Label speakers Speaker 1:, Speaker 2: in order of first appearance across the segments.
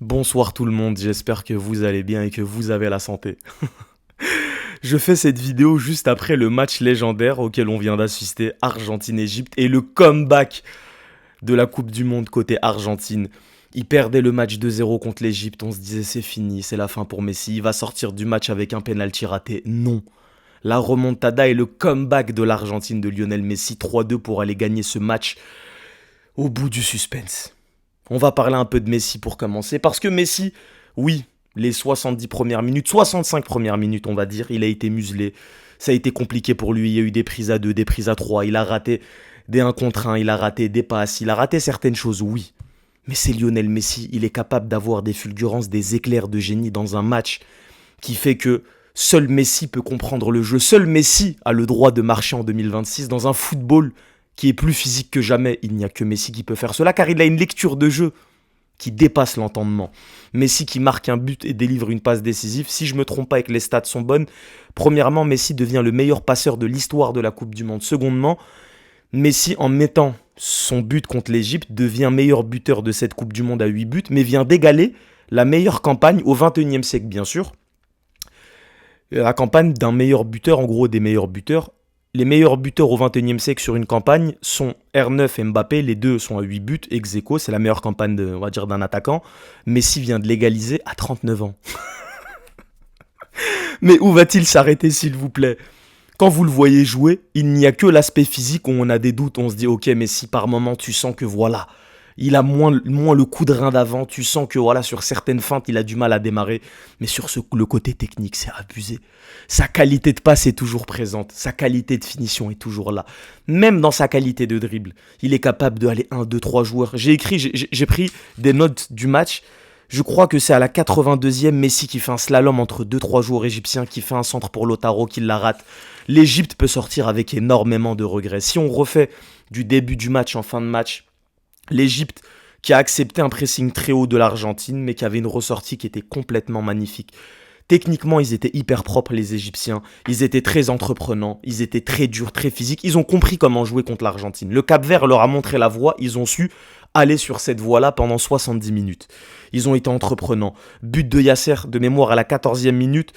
Speaker 1: Bonsoir tout le monde, j'espère que vous allez bien et que vous avez la santé. Je fais cette vidéo juste après le match légendaire auquel on vient d'assister, Argentine-Égypte, et le comeback de la Coupe du Monde côté Argentine. Ils perdaient le match 2-0 contre l'Égypte, on se disait c'est fini, c'est la fin pour Messi, il va sortir du match avec un penalty raté. Non. La remontada et le comeback de l'Argentine de Lionel Messi, 3-2 pour aller gagner ce match au bout du suspense. On va parler un peu de Messi pour commencer, parce que Messi, oui, les 70 premières minutes, 65 premières minutes, on va dire, il a été muselé. Ça a été compliqué pour lui, il y a eu des prises à 2, des prises à 3, il a raté des 1 contre 1, il a raté des passes, il a raté certaines choses, oui. Mais c'est Lionel Messi, il est capable d'avoir des fulgurances, des éclairs de génie dans un match qui fait que seul Messi peut comprendre le jeu, seul Messi a le droit de marcher en 2026 dans un football qui est plus physique que jamais. Il n'y a que Messi qui peut faire cela car il a une lecture de jeu qui dépasse l'entendement. Messi qui marque un but et délivre une passe décisive. Si je me trompe pas et que les stats sont bonnes, premièrement, Messi devient le meilleur passeur de l'histoire de la Coupe du Monde. Secondement, Messi, en mettant son but contre l'Égypte, devient meilleur buteur de cette Coupe du Monde à 8 buts, mais vient d'égaler la meilleure campagne au XXIe siècle, bien sûr. La campagne d'un meilleur buteur, en gros des meilleurs buteurs. Les meilleurs buteurs au XXIe siècle sur une campagne sont R9 et Mbappé, les deux sont à 8 buts, ex aequo, c'est la meilleure campagne on va dire, d'un attaquant. Messi vient de l'égaliser à 39 ans. Mais où va-t-il s'arrêter s'il vous plaît? Quand vous le voyez jouer, il n'y a que l'aspect physique où on a des doutes, on se dit ok Messi par moment tu sens que voilà, il a moins le coup de rein d'avant, tu sens que voilà sur certaines feintes il a du mal à démarrer, mais sur le côté technique c'est abusé. Sa qualité de passe est toujours présente, sa qualité de finition est toujours là. Même dans sa qualité de dribble, il est capable d'aller 1, 2, 3 joueurs. J'ai pris des notes du match. Je crois que c'est à la 82e, Messi qui fait un slalom entre deux trois joueurs égyptiens, qui fait un centre pour Lautaro, qui la rate. L'Égypte peut sortir avec énormément de regrets. Si on refait du début du match en fin de match, l'Égypte qui a accepté un pressing très haut de l'Argentine, mais qui avait une ressortie qui était complètement magnifique. Techniquement, ils étaient hyper propres, les Égyptiens. Ils étaient très entreprenants, ils étaient très durs, très physiques. Ils ont compris comment jouer contre l'Argentine. Le Cap-Vert leur a montré la voie, ils ont su aller sur cette voie-là pendant 70 minutes. Ils ont été entreprenants. But de Yasser, de mémoire, à la 14e minute.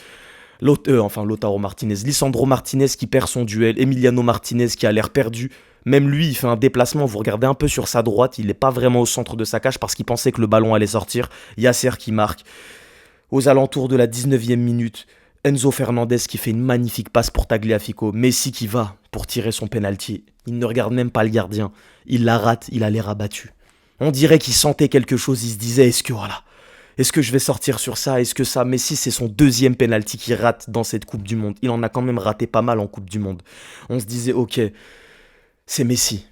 Speaker 1: Lautaro Martinez. Lisandro Martinez qui perd son duel. Emiliano Martinez qui a l'air perdu. Même lui, il fait un déplacement. Vous regardez un peu sur sa droite. Il n'est pas vraiment au centre de sa cage parce qu'il pensait que le ballon allait sortir. Yasser qui marque. Aux alentours de la 19e minute, Enzo Fernandez qui fait une magnifique passe pour Tagliafico. Messi qui va pour tirer son penalty. Il ne regarde même pas le gardien. Il la rate, il a l'air abattu. On dirait qu'il sentait quelque chose, il se disait est-ce que je vais sortir sur ça? Est-ce que ça? Messi, c'est son deuxième penalty qu'il rate dans cette Coupe du Monde. Il en a quand même raté pas mal en Coupe du Monde. On se disait ok, c'est Messi.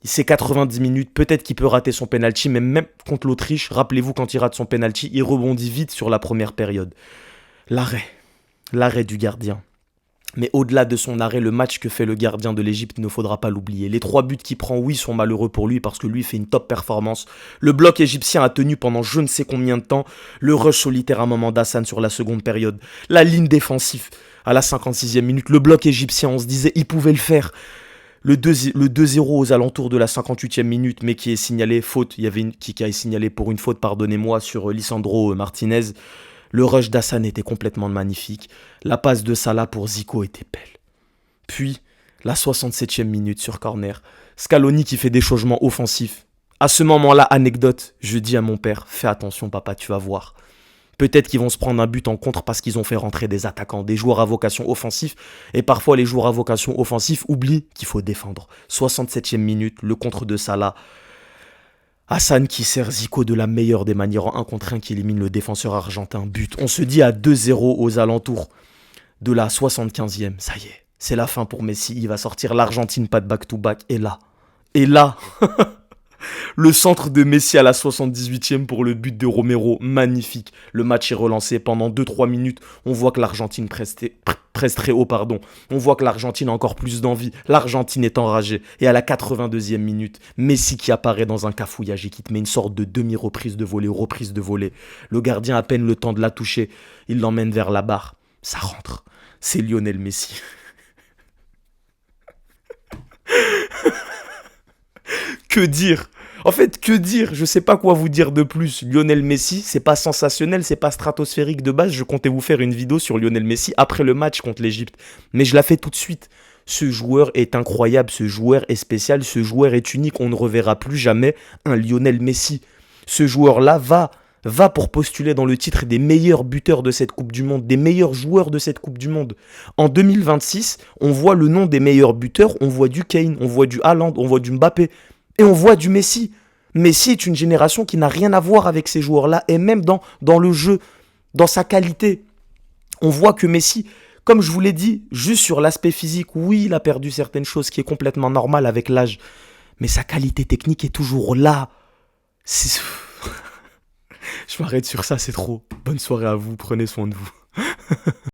Speaker 1: C'est 90 minutes, peut-être qu'il peut rater son penalty, mais même contre l'Autriche, rappelez-vous quand il rate son penalty, il rebondit vite sur la première période. L'arrêt du gardien. Mais au-delà de son arrêt, le match que fait le gardien de l'Égypte, il ne faudra pas l'oublier. Les 3 buts qu'il prend, oui, sont malheureux pour lui parce que lui fait une top performance. Le bloc égyptien a tenu pendant je ne sais combien de temps. Le rush solitaire à un moment d'Hassan sur la seconde période. La ligne défensive à la 56e minute. Le bloc égyptien, on se disait, il pouvait le faire. Le 2-0 aux alentours de la 58e minute, mais qui est signalé faute. Il y avait qui a signalé pour une faute, pardonnez-moi, sur Lisandro Martinez. Le rush d'Hassan était complètement magnifique. La passe de Salah pour Zico était belle. Puis, la 67e minute sur corner. Scaloni qui fait des changements offensifs. À ce moment-là, anecdote, je dis à mon père, fais attention papa, tu vas voir. Peut-être qu'ils vont se prendre un but en contre parce qu'ils ont fait rentrer des attaquants, des joueurs à vocation offensif. Et parfois, les joueurs à vocation offensif oublient qu'il faut défendre. 67e minute, le contre de Salah. Hassan qui sert Zico de la meilleure des manières en 1 contre 1 qui élimine le défenseur argentin. But. On se dit à 2-0 aux alentours de la 75e. Ça y est, c'est la fin pour Messi. Il va sortir l'Argentine, pas de back-to-back. Et là, le centre de Messi à la 78e pour le but de Romero, magnifique. Le match est relancé pendant 2-3 minutes. On voit que l'Argentine presse très haut, pardon. On voit que l'Argentine a encore plus d'envie. L'Argentine est enragée. Et à la 82e minute, Messi qui apparaît dans un cafouillage et qui te met une sorte de demi-reprise de volée. Le gardien a peine le temps de la toucher. Il l'emmène vers la barre. Ça rentre. C'est Lionel Messi. Que dire? En fait, que dire? Je sais pas quoi vous dire de plus. Lionel Messi, c'est pas sensationnel, c'est pas stratosphérique de base. Je comptais vous faire une vidéo sur Lionel Messi après le match contre l'Égypte. Mais je la fais tout de suite. Ce joueur est incroyable, ce joueur est spécial, ce joueur est unique. On ne reverra plus jamais un Lionel Messi. Ce joueur-là va pour postuler dans le titre des meilleurs buteurs de cette Coupe du Monde, des meilleurs joueurs de cette Coupe du Monde. En 2026, on voit le nom des meilleurs buteurs, on voit du Kane, on voit du Haaland, on voit du Mbappé et on voit du Messi. Messi est une génération qui n'a rien à voir avec ces joueurs-là et même dans le jeu, dans sa qualité. On voit que Messi, comme je vous l'ai dit, juste sur l'aspect physique, oui, il a perdu certaines choses, ce qui est complètement normal avec l'âge. Mais sa qualité technique est toujours là. C'est... Je m'arrête sur ça, c'est trop. Bonne soirée à vous, prenez soin de vous.